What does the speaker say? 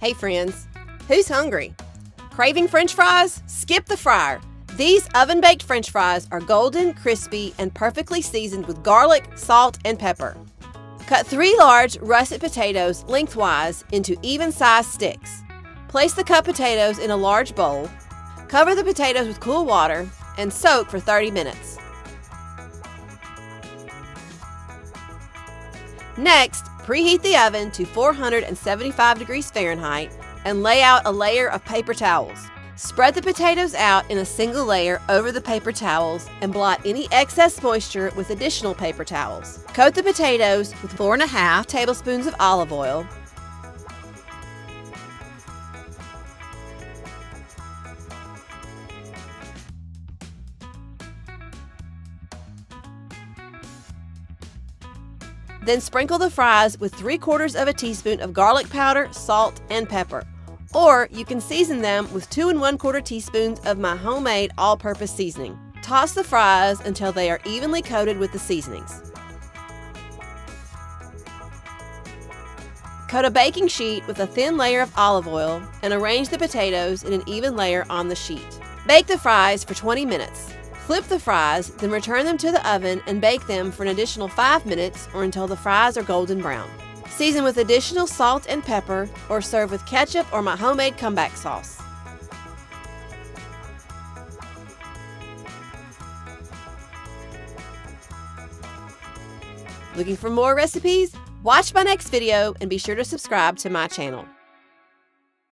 Hey friends, who's hungry? Craving French fries? Skip the fryer. These oven-baked French fries are golden, crispy, and perfectly seasoned with garlic, salt, and pepper. Cut 3 large russet potatoes lengthwise into even-sized sticks. Place the cut potatoes in a large bowl. Cover the potatoes with cool water and soak for 30 minutes. Next, preheat the oven to 475 degrees Fahrenheit and lay out a layer of paper towels. Spread the potatoes out in a single layer over the paper towels and blot any excess moisture with additional paper towels. Coat the potatoes with 4½ tablespoons of olive oil. Then sprinkle the fries with 3/4 teaspoon of garlic powder, salt, and pepper. Or you can season them with 2 1/4 teaspoons of my homemade all-purpose seasoning. Toss the fries until they are evenly coated with the seasonings. Coat a baking sheet with a thin layer of olive oil and arrange the potatoes in an even layer on the sheet. Bake the fries for 20 minutes. Flip the fries, then return them to the oven and bake them for an additional 5 minutes or until the fries are golden brown. Season with additional salt and pepper or serve with ketchup or my homemade comeback sauce. Looking for more recipes? Watch my next video and be sure to subscribe to my channel.